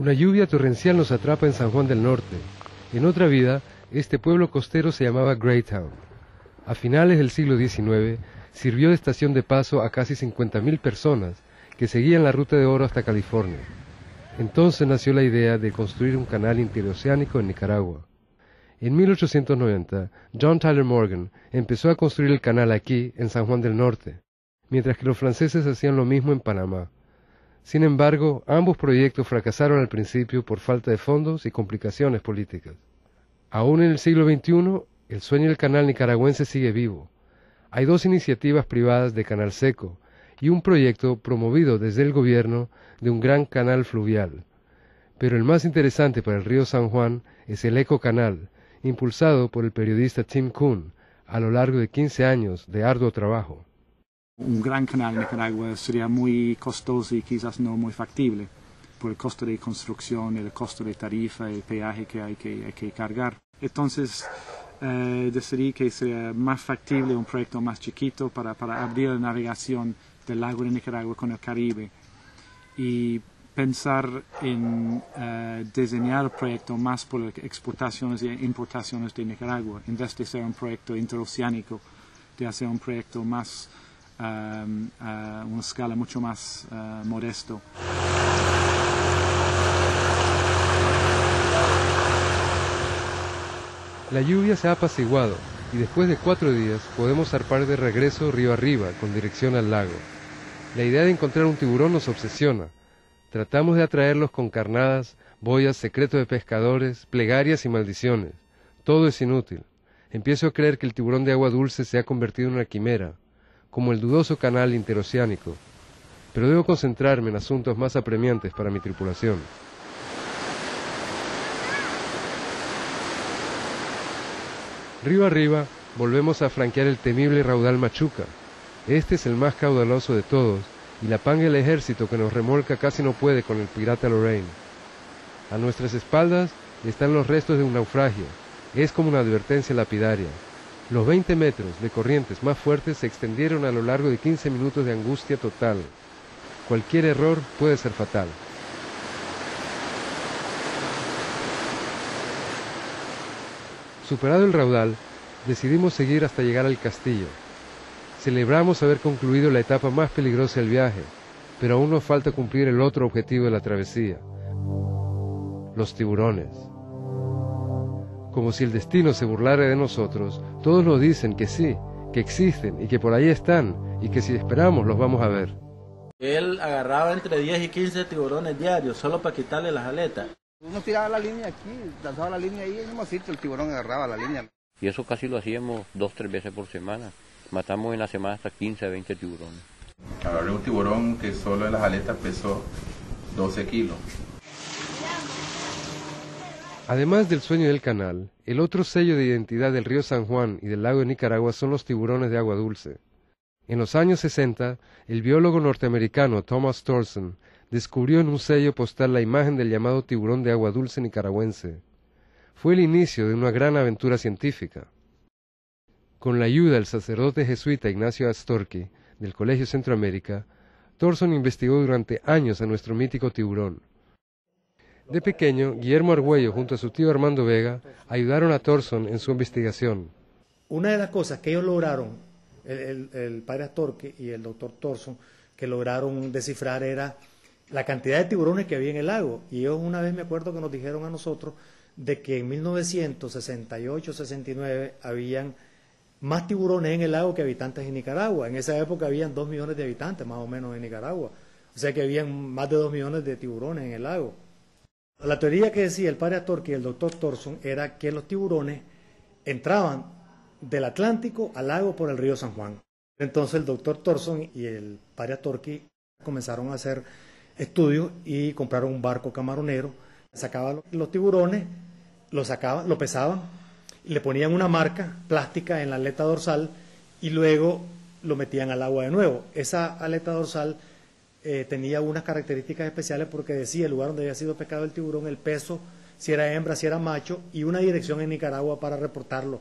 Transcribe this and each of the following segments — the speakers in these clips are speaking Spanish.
Una lluvia torrencial nos atrapa en San Juan del Norte. En otra vida, este pueblo costero se llamaba Greytown. A finales del siglo XIX, sirvió de estación de paso a casi 50.000 personas que seguían la ruta de oro hasta California. Entonces nació la idea de construir un canal interoceánico en Nicaragua. En 1890, John Tyler Morgan empezó a construir el canal aquí, en San Juan del Norte, mientras que los franceses hacían lo mismo en Panamá. Sin embargo, ambos proyectos fracasaron al principio por falta de fondos y complicaciones políticas. Aún en el siglo XXI, el sueño del canal nicaragüense sigue vivo. Hay dos iniciativas privadas de canal seco y un proyecto promovido desde el gobierno de un gran canal fluvial. Pero el más interesante para el río San Juan es el Eco Canal, impulsado por el periodista Tim Kuhn a lo largo de 15 años de arduo trabajo. Un gran canal en Nicaragua sería muy costoso y quizás no muy factible por el costo de construcción, el costo de tarifa, el peaje que hay que cargar. Entonces decidí que sería más factible un proyecto más chiquito para abrir la navegación del lago de Nicaragua con el Caribe y pensar en diseñar el proyecto más por exportaciones e importaciones de Nicaragua, en vez de ser un proyecto interoceánico, de hacer un proyecto más a una escala mucho más modesto. La lluvia se ha apaciguado y después de 4 días podemos zarpar de regreso río arriba con dirección al lago. La idea de encontrar un tiburón nos obsesiona. Tratamos de atraerlos con carnadas, boyas, secretos de pescadores, plegarias y maldiciones. Todo es inútil. Empiezo a creer que el tiburón de agua dulce se ha convertido en una quimera, como el dudoso canal interoceánico. Pero debo concentrarme en asuntos más apremiantes para mi tripulación. Río arriba, volvemos a franquear el temible raudal Machuca. Este es el más caudaloso de todos, y la panga del ejército que nos remolca casi no puede con el pirata Lorraine. A nuestras espaldas están los restos de un naufragio. Es como una advertencia lapidaria. Los 20 metros de corrientes más fuertes se extendieron a lo largo de 15 minutos de angustia total. Cualquier error puede ser fatal. Superado el raudal, decidimos seguir hasta llegar al castillo. Celebramos haber concluido la etapa más peligrosa del viaje, pero aún nos falta cumplir el otro objetivo de la travesía: los tiburones. Como si el destino se burlara de nosotros, todos nos dicen que sí, que existen y que por ahí están, y que si esperamos los vamos a ver. Él agarraba entre 10 y 15 tiburones diarios, solo para quitarle las aletas. Uno tiraba la línea aquí, lanzaba la línea ahí, en el mismo sitio el tiburón agarraba la línea. Y eso casi lo hacíamos 2 o 3 veces por semana. Matamos en la semana hasta 15 a 20 tiburones. Agarré un tiburón que solo en las aletas pesó 12 kilos. Además del sueño del canal, el otro sello de identidad del río San Juan y del lago de Nicaragua son los tiburones de agua dulce. En los años 60, el biólogo norteamericano Thomas Thorson descubrió en un sello postal la imagen del llamado tiburón de agua dulce nicaragüense. Fue el inicio de una gran aventura científica. Con la ayuda del sacerdote jesuita Ignacio Astorqui, del Colegio Centroamérica, Thorson investigó durante años a nuestro mítico tiburón. De pequeño, Guillermo Argüello junto a su tío Armando Vega ayudaron a Thorson en su investigación. Una de las cosas que ellos lograron, el padre Astorqui y el doctor Thorson, que lograron descifrar era la cantidad de tiburones que había en el lago. Y ellos una vez me acuerdo que nos dijeron a nosotros de que en 1968-69 habían más tiburones en el lago que habitantes en Nicaragua. En esa época habían 2 millones de habitantes más o menos en Nicaragua. O sea que habían más de 2 millones de tiburones en el lago. La teoría que decía el padre Astorqui y el doctor Thorson era que los tiburones entraban del Atlántico al lago por el río San Juan. Entonces el doctor Thorson y el padre Astorqui comenzaron a hacer estudios y compraron un barco camaronero, sacaban los tiburones, lo pesaban, y le ponían una marca plástica en la aleta dorsal y luego lo metían al agua de nuevo. Esa aleta dorsal tenía unas características especiales porque decía el lugar donde había sido pescado el tiburón, el peso, si era hembra, si era macho, y una dirección en Nicaragua para reportarlo.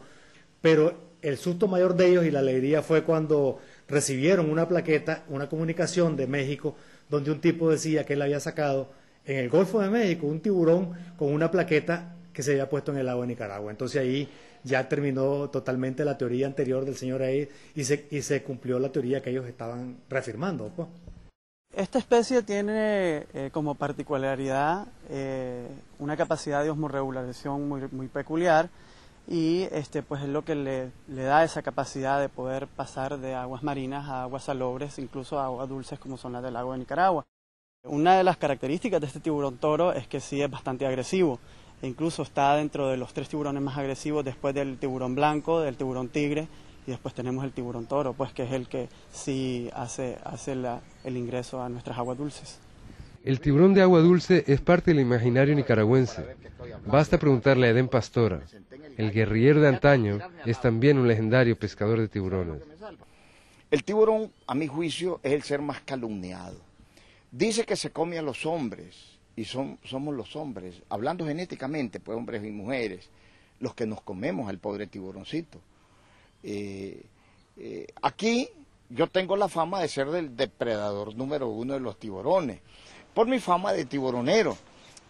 Pero el susto mayor de ellos y la alegría fue cuando recibieron una plaqueta, una comunicación de México, donde un tipo decía que él había sacado en el Golfo de México un tiburón con una plaqueta que se había puesto en el lago de Nicaragua. Entonces ahí ya terminó totalmente la teoría anterior del señor Eid y se cumplió la teoría que ellos estaban reafirmando, pues. Esta especie tiene como particularidad una capacidad de osmorregulación muy peculiar y pues es lo que le da esa capacidad de poder pasar de aguas marinas a aguas salobres, incluso a aguas dulces como son las del lago de Nicaragua. Una de las características de este tiburón toro es que sí es bastante agresivo e incluso está dentro de los 3 tiburones más agresivos después del tiburón blanco, del tiburón tigre y después tenemos el tiburón toro, pues que es el que sí hace el ingreso a nuestras aguas dulces. El tiburón de agua dulce es parte del imaginario nicaragüense. Basta preguntarle a Edén Pastora. El guerrillero de antaño es también un legendario pescador de tiburones. El tiburón, a mi juicio, es el ser más calumniado. Dice que se come a los hombres, y somos los hombres, hablando genéticamente, pues hombres y mujeres, los que nos comemos al pobre tiburoncito. Aquí yo tengo la fama de ser el depredador número 1 de los tiburones, por mi fama de tiburonero,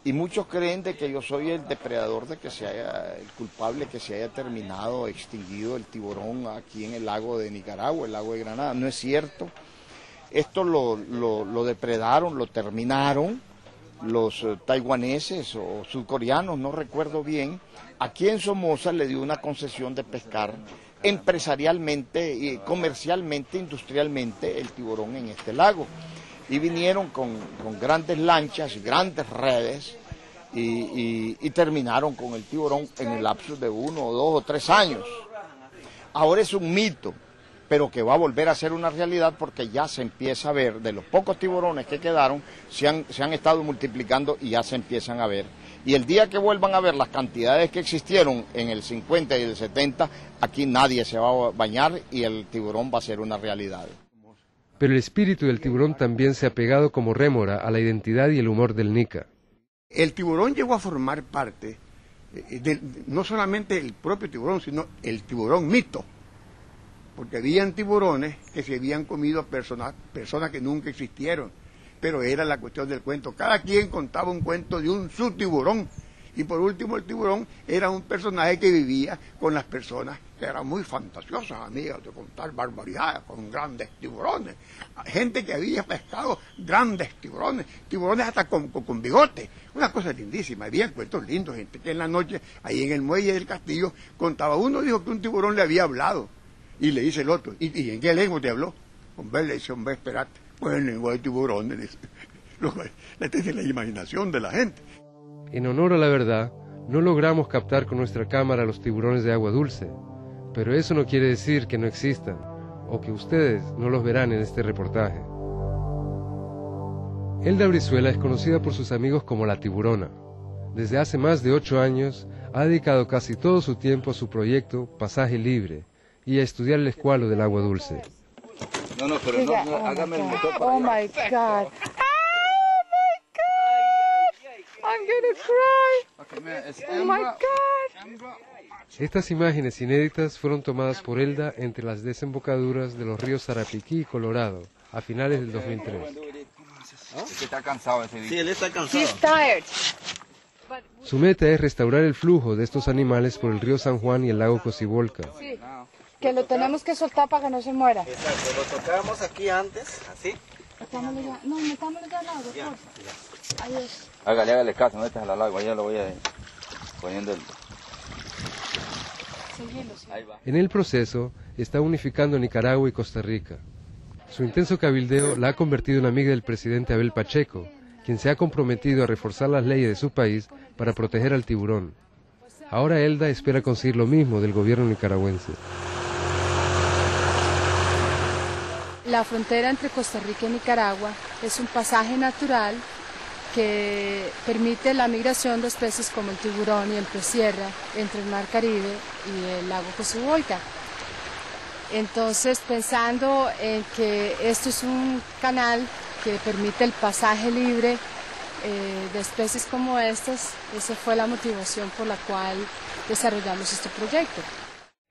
y muchos creen de que yo soy el depredador de que el culpable que se haya terminado, extinguido el tiburón aquí en el lago de Nicaragua, el lago de Granada. No es cierto. Esto lo depredaron, lo terminaron los taiwaneses o surcoreanos, no recuerdo bien. Aquí en Somoza le dio una concesión de pescar empresarialmente, comercialmente, industrialmente el tiburón en este lago. Y vinieron con grandes lanchas y grandes redes y terminaron con el tiburón en el lapso de 1 o 2 o 3 años. Ahora es un mito, pero que va a volver a ser una realidad porque ya se empieza a ver, de los pocos tiburones que quedaron, se han estado multiplicando y ya se empiezan a ver. Y el día que vuelvan a ver las cantidades que existieron en el 50 y el 70, aquí nadie se va a bañar y el tiburón va a ser una realidad. Pero el espíritu del tiburón también se ha pegado como rémora a la identidad y el humor del Nica. El tiburón llegó a formar parte, no solamente el propio tiburón, sino el tiburón mito. Porque habían tiburones que se habían comido a personas que nunca existieron. Pero era la cuestión del cuento. Cada quien contaba un cuento de un subtiburón. Y por último, el tiburón era un personaje que vivía con las personas que eran muy fantasiosas, amigas, de contar barbaridades con grandes tiburones. Gente que había pescado grandes tiburones, tiburones hasta con bigote. Una cosa lindísima, había cuentos lindos. Gente que en la noche, ahí en el muelle del castillo, contaba. Uno dijo que un tiburón le había hablado. Y le dice el otro, ¿y en qué lengua te habló? Hombre, le dice, hombre, esperate. Pues en lengua de tiburones. Esta es la imaginación de la gente. En honor a la verdad, no logramos captar con nuestra cámara los tiburones de agua dulce, pero eso no quiere decir que no existan, o que ustedes no los verán en este reportaje. Elda Brizuela es conocida por sus amigos como La Tiburona. Desde hace más de 8 años, ha dedicado casi todo su tiempo a su proyecto Pasaje Libre y a estudiar el escualo del agua dulce. No, pero no, hágame el motor para allá. Oh my God. I'm gonna cry. Oh my God. Estas imágenes inéditas fueron tomadas por Elda entre las desembocaduras de los ríos Sarapiquí y Colorado a finales del 2003. Está cansado ese día. Sí, él está cansado. He's tired. Su meta es restaurar el flujo de estos animales por el río San Juan y el lago Cocibolca. Sí, que lo tenemos que soltar para que no se muera. Exacto, lo tocábamos aquí antes, así. Metámoslo ya. No, metámoslo ya al agua, por favor. Adiós. Hágale caso, no estás al agua, ya lo voy a poniendo el... En el proceso está unificando Nicaragua y Costa Rica. Su intenso cabildeo la ha convertido en amiga del presidente Abel Pacheco, quien se ha comprometido a reforzar las leyes de su país para proteger al tiburón. Ahora Elda espera conseguir lo mismo del gobierno nicaragüense. La frontera entre Costa Rica y Nicaragua es un pasaje natural que permite la migración de especies como el tiburón y el pez sierra entre el mar Caribe y el lago Cocibolca. Entonces, pensando en que esto es un canal que permite el pasaje libre de especies como estas, esa fue la motivación por la cual desarrollamos este proyecto.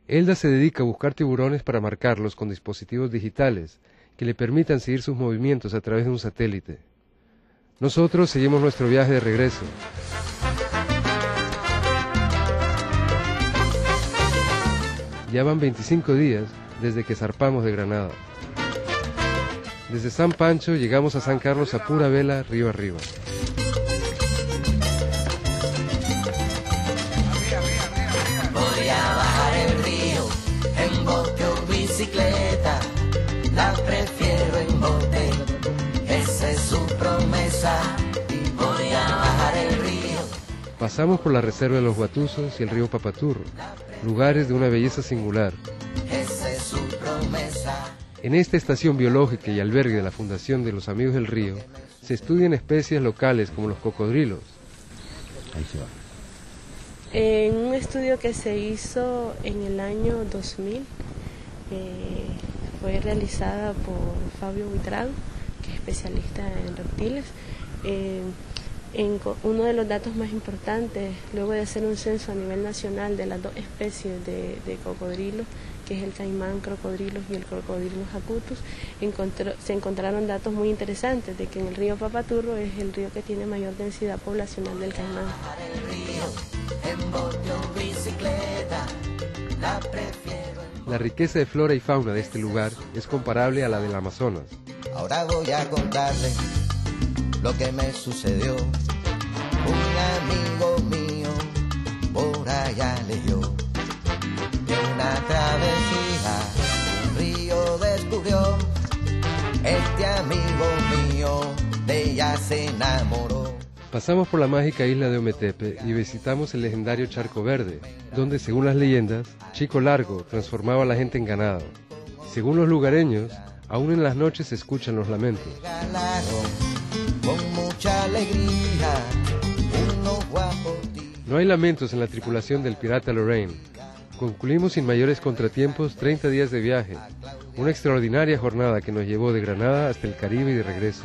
Elda se dedica a buscar tiburones para marcarlos con dispositivos digitales que le permitan seguir sus movimientos a través de un satélite. Nosotros seguimos nuestro viaje de regreso. Ya van 25 días desde que zarpamos de Granada. Desde San Pancho llegamos a San Carlos a pura vela, río arriba. Voy a bajar el río en bote o bicicleta, la prefiero en bote, esa es su promesa, y voy a bajar el río. Pasamos por la reserva de los Guatusos y el río Papaturro, lugares de una belleza singular. Esa es su promesa. En esta estación biológica y albergue de la Fundación de los Amigos del Río se estudian especies locales como los cocodrilos. Ahí se va. En un estudio que se hizo en el año 2000, fue realizada por Fabio Buitrago, que es especialista en reptiles. Uno de los datos más importantes, luego de hacer un censo a nivel nacional de las dos especies de cocodrilos, que es el caimán crocodrilus y el crocodrilus acutus, se encontraron datos muy interesantes de que en el río Papaturro es el río que tiene mayor densidad poblacional del caimán. La riqueza de flora y fauna de este lugar es comparable a la del Amazonas. Ahora voy a contarle lo que me sucedió. Un amigo mío por allá leyó de una travesía un río descubrió. Este amigo mío de ella se enamoró. Pasamos por la mágica isla de Ometepe y visitamos el legendario Charco Verde, donde, según las leyendas, Chico Largo transformaba a la gente en ganado. Según los lugareños, aún en las noches se escuchan los lamentos. Con mucha alegría, unos guapos. No hay lamentos en la tripulación del pirata Lorraine. Concluimos sin mayores contratiempos 30 días de viaje, una extraordinaria jornada que nos llevó de Granada hasta el Caribe y de regreso.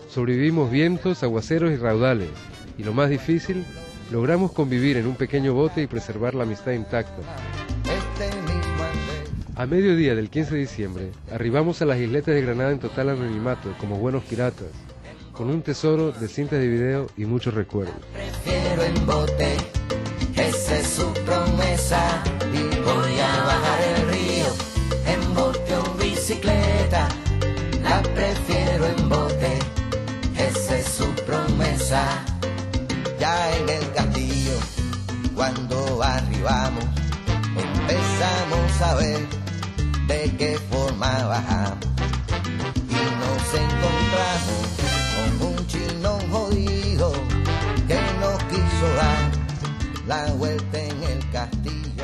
Sobrevivimos vientos, aguaceros y raudales, y lo más difícil, logramos convivir en un pequeño bote y preservar la amistad intacta. A mediodía del 15 de diciembre, arribamos a las isletas de Granada en total anonimato, como buenos piratas, con un tesoro de cintas de video y muchos recuerdos. Prefiero en bote, esa es su promesa, y voy a bajar el río en bote o bicicleta, la prefiero en bote, esa es su promesa. Ya en el castillo, cuando arribamos, empezamos a ver de qué forma bajamos, y nos encontramos con un chino jodido que nos quiso dar la vuelta en el castillo.